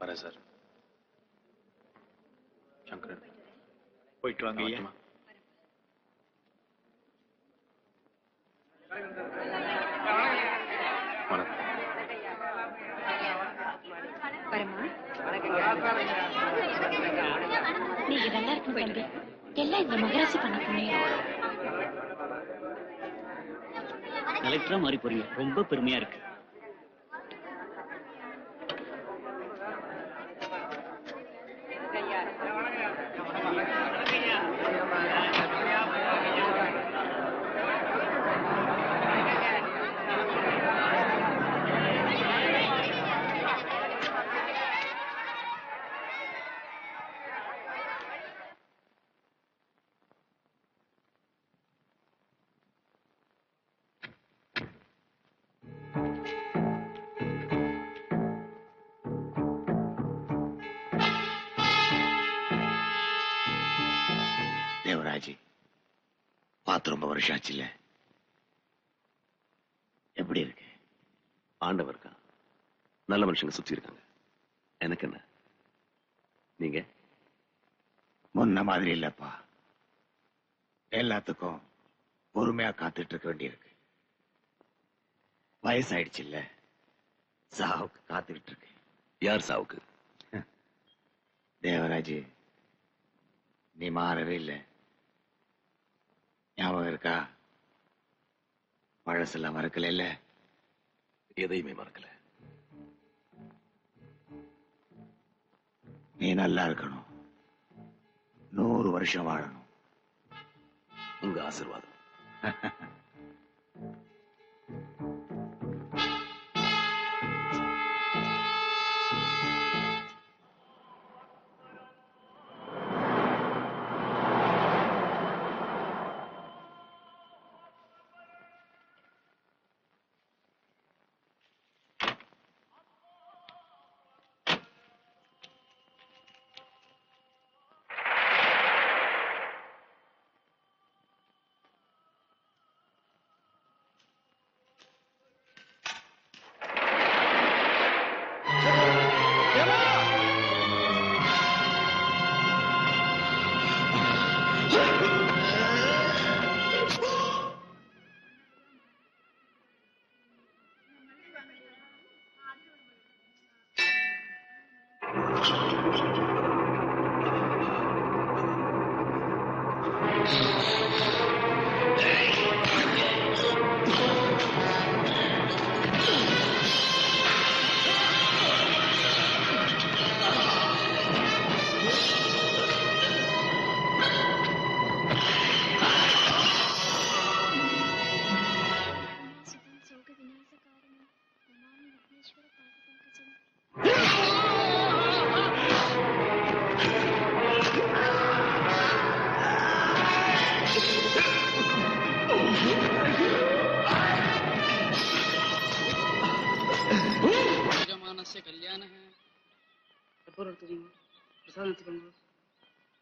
வரேன் சார். சங்கரன் போயிட்டு வாங்க ஐயா. நீங்க நல்லா இருக்கும் தம்பி. எல்லாம் இந்த மகராசி பண்ண புண்ணியம். கலெக்டரா மாறி போறீங்க, ரொம்ப பெருமையா இருக்கு. தேவராஜ், பார்த்து ரொம்ப வருஷம் ஆச்சு இல்ல? எப்படி இருக்கு? ஆண்டவர் இருக்கா, நல்ல மனுஷங்க சுத்தி இருக்காங்க. எனக்கு என்ன? நீங்க முன்ன மாதிரி இல்லப்பா. எல்லாத்துக்கும் பொறுமையா காத்துட்டு இருக்க வேண்டியிருக்கு. வயசாயிடுச்சு இல்ல, சாவுக்கு காத்துக்கிட்டு இருக்கு. யார் சாவுக்கு? தேவராஜ், நீ மாறவே இல்லை. ஞாபகம் இருக்கா? பழசெல்லாம் மறக்கல இல்ல? எதையுமே மறக்கல. நீ நல்லா இருக்கணும், 100 வருஷம் வாழணும். உங்க ஆசீர்வாதம்.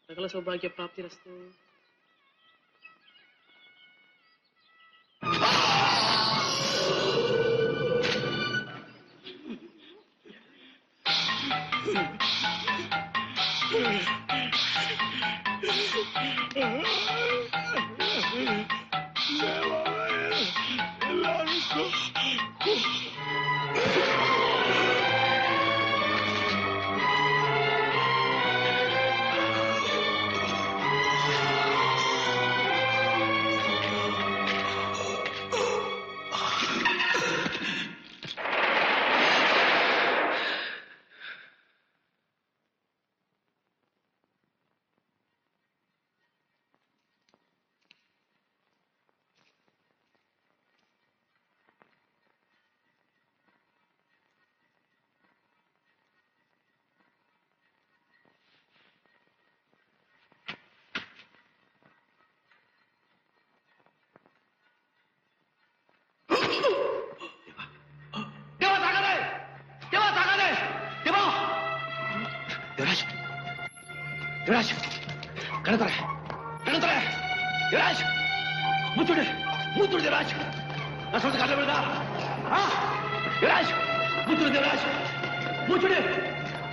सकल सौभाग्य प्राप्तिरस्तु. युवराज कणतरे कणतरे युवराज मुचुड़े मुचुड़ युवराज ना सोच काटले बेटा हां युवराज मुचुड़ युवराज मुचुड़े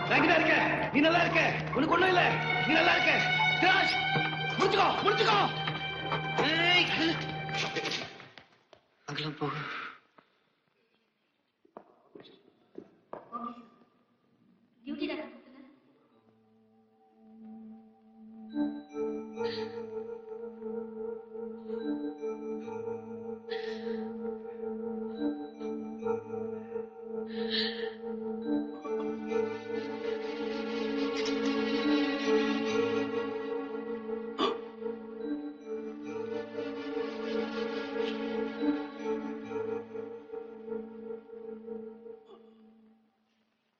நான் இங்கதான் இருக்கேன். நீ நல்லா இருக்க. உனக்கு ஒண்ணும் இல்ல. நீ நல்லா இருக்க. திராஷ், முடிச்சுக்கோ, முடிச்சுக்கோ. அங்கெல்லாம் போக.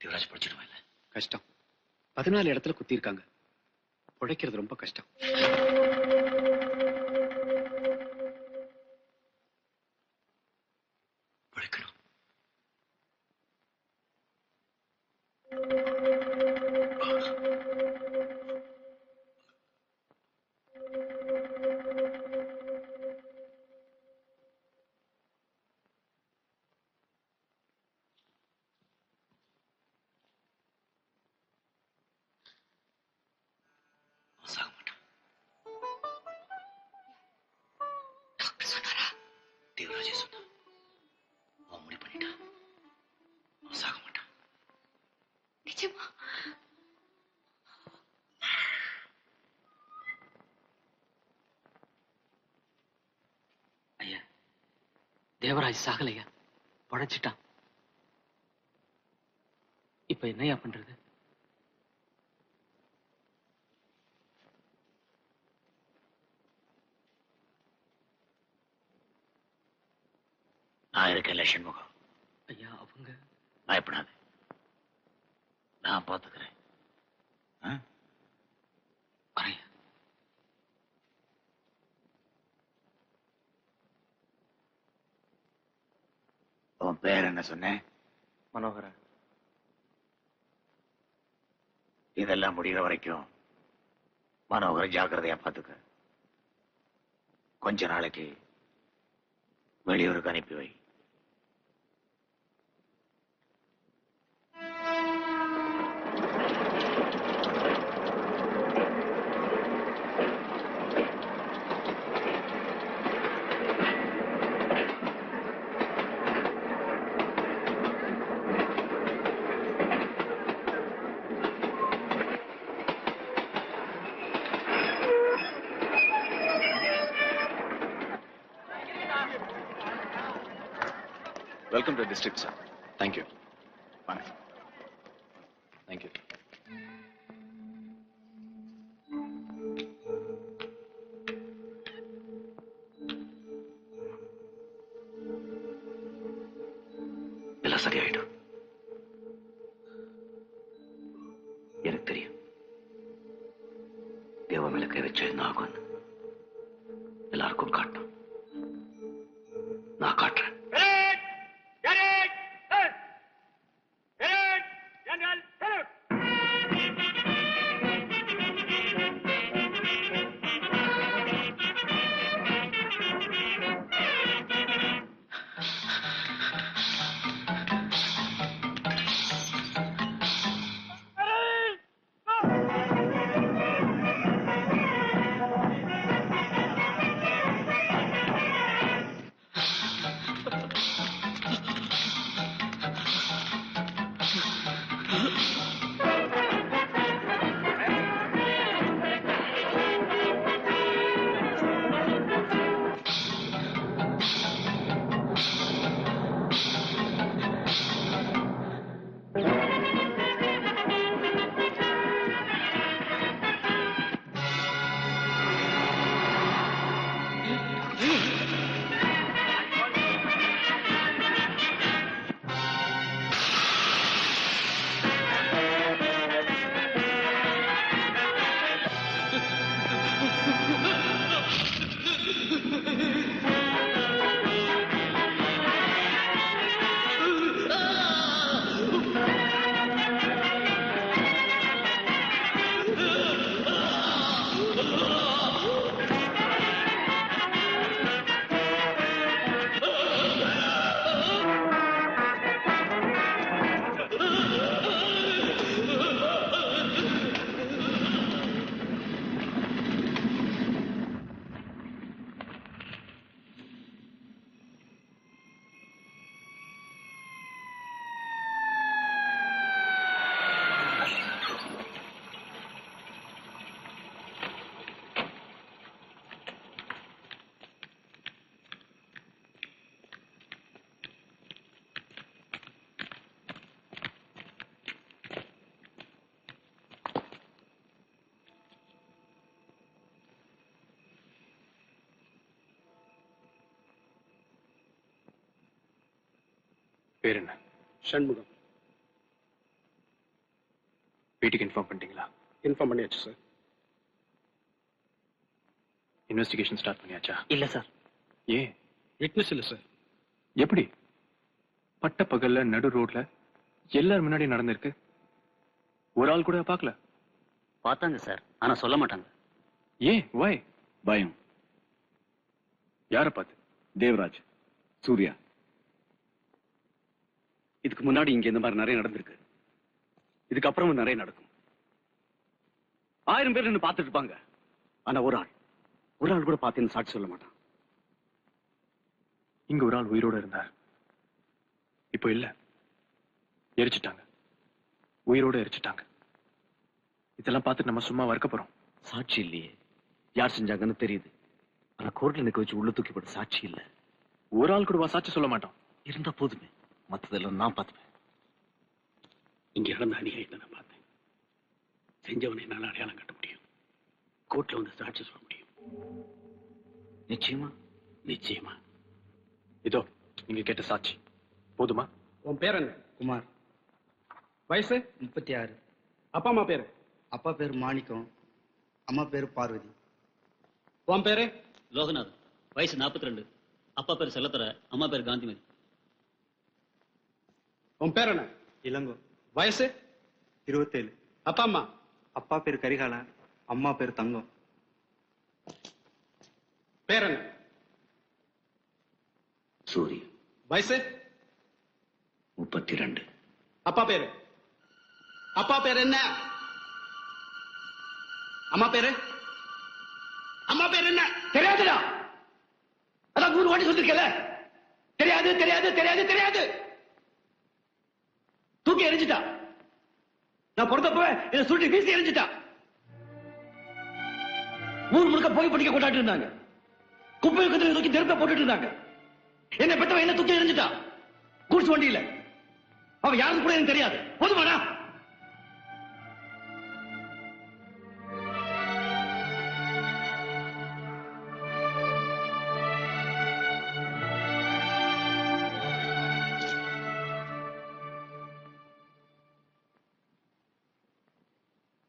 தேவராஜ் படிச்சிடுவேன். கஷ்டம். 14 இடத்துல குத்தி இருக்காங்க. உழைக்கிறது ரொம்ப கஷ்டம். உழைக்கணும். தேவராஜே சொன்னா அவன் முடிவு பண்ணிட்டான். அவன் சாக மாட்டான். நிஜமா? ஐயா, தேவராஜ் சாகலையா, படைச்சிட்டான். இப்ப என்னையா பண்றது? நான் இருக்கேன் சண்முகம். ஐயா அவங்க பயப்படாது, நான் பார்த்துக்கிறேன். வரையா. உன் பேர் என்ன சொன்னேன்? மனோகரன். இதெல்லாம் முடிகிற வரைக்கும் மனோகரை ஜாக்கிரதையா பார்த்துக்க. கொஞ்ச நாளைக்கு வெளியூருக்கு அனுப்பி வை. Welcome to district sir. Thank you. வாங்க. தேங்க்யூ. எல்லாம் சரியாயிடும். எனக்கு தெரியும் தேவ மேல கை வச்ச என்ன ஆகும். எல்லாருக்கும் காட்டும். நான் காட்டுறேன். பேர் என்ன? சண்முகம். வீட்டுக்கு இன்ஃபார்ம் பண்ணிட்டீங்களா? இன்ஃபார்ம் பண்ணியாச்சு சார். இன்வெஸ்டிகேஷன் ஸ்டார்ட் பண்ணியாச்சா? இல்ல சார். ஏன்? விட்னஸ் இல்லை சார். எப்படி பட்ட பகல்ல நடு ரோட்ல எல்லாரும் முன்னாடி நடந்திருக்கு? ஒரு ஆள் கூட பார்க்கல? பார்த்தாங்க சார், ஆனா சொல்ல மாட்டாங்க. ஏன்? வாய்? பயம். யாரை பார்த்து? தேவராஜ், சூர்யா. இதுக்கு முன்னாடி இங்க இந்த மாதிரி நிறைய நடந்திருக்கு. இதுக்கப்புறமும் நிறைய நடக்கும். 1000 பேர் நின்னு பார்த்துட்டு இருப்பாங்க. ஆனா ஒரு ஆள் கூட பார்த்தேன்னு சாட்சி சொல்ல மாட்டான். இங்க ஒரு ஆள் உயிரோட இருந்தார், இப்போ இல்ல, எரிச்சிட்டாங்க. உயிரோட எரிச்சிட்டாங்க. இதெல்லாம் பார்த்துட்டு நம்ம சும்மா வறுக்க போறோம்? சாட்சி இல்லையே, யார் செஞ்சாங்கன்னு தெரியுது. ஆனா கோர்ட்ல நிக்க வச்சு உள்ள தூக்கி போட சாட்சி இல்ல. ஒரு ஆள் கூட சாட்சி சொல்ல மாட்டோம். இருந்தா போதுமே, மத்ததெல்லாம் நான் பார்த்துப்பேன். இங்க நடந்த அநியாயத்தை நான் பார்த்தேன். செஞ்சவனை என்னால அடையாளம் கட்ட முடியும். கோர்ட்ல வந்து சாட்சி சொல்ல முடியும். நிச்சயமா? நிச்சயமா. இதோ நீங்க கேட்ட சாட்சி போதுமா? உன் பேர் என்ன? குமார். வயசு? 36. அப்பா அம்மா பேரு? அப்பா பேர் மாணிக்கம், அம்மா பேர் பார்வதி. உன் பேரு? லோகநாத். வயசு 42. அப்பா பேர் செல்லத்தர, அம்மா பேர் காந்திமதி. உன் பேர் என்ன? இளங்கோ. வயசு? 27. அப்பா அம்மா? அப்பா பேர் கரிகாலா, அம்மா பேர் தங்கம். பேர் என்ன? சூர்யா. வயசு? 32. அப்பா பேரு? அப்பா பேர் என்ன? அம்மா பேரு? அம்மா பேர் என்ன? தெரியாதுடா. அதான் 3 வாட்டி சொல்லிருக்கல. தெரியாது தெரியாது தெரியாது தெரியாது. தூக்கி எரிஞ்சிட்டா. நான் பிறந்தப்ப இதை சுருட்டி வீசி எரிஞ்சிட்டா. ஊர் முழுக்க போய் படிக்க கொண்டாட்டு இருந்தாங்க. குப்பை தூக்கி தெருப்ப போட்டுட்டு இருந்தாங்க. என்ன பெற்றவன் என்ன தூக்கி எரிஞ்சிட்டா. கூட்ஸ் வண்டியில. அவ யாரும் கூட எனக்கு தெரியாது. போதுமாடா?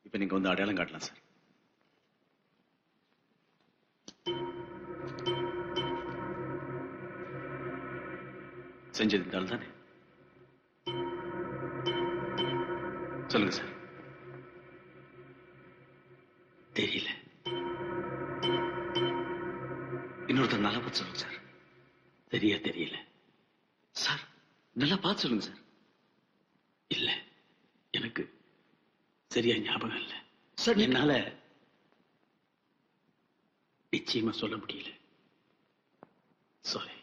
இப்ப நீங்க வந்து அடையாளம் காட்டலாம் சார். செஞ்சது இந்த ஆள் தானே? சொல்லுங்க சார். தெரியல. இன்னொருத்தர் நல்லா பார்த்து சொல்லுங்க சார். தெரியல சார். நல்லா பார்த்து சொல்லுங்க சார். இல்ல, எனக்கு சரியா ஞாபகம் இல்ல சார். என்னால நிச்சயமா சொல்ல முடியல. சாரி.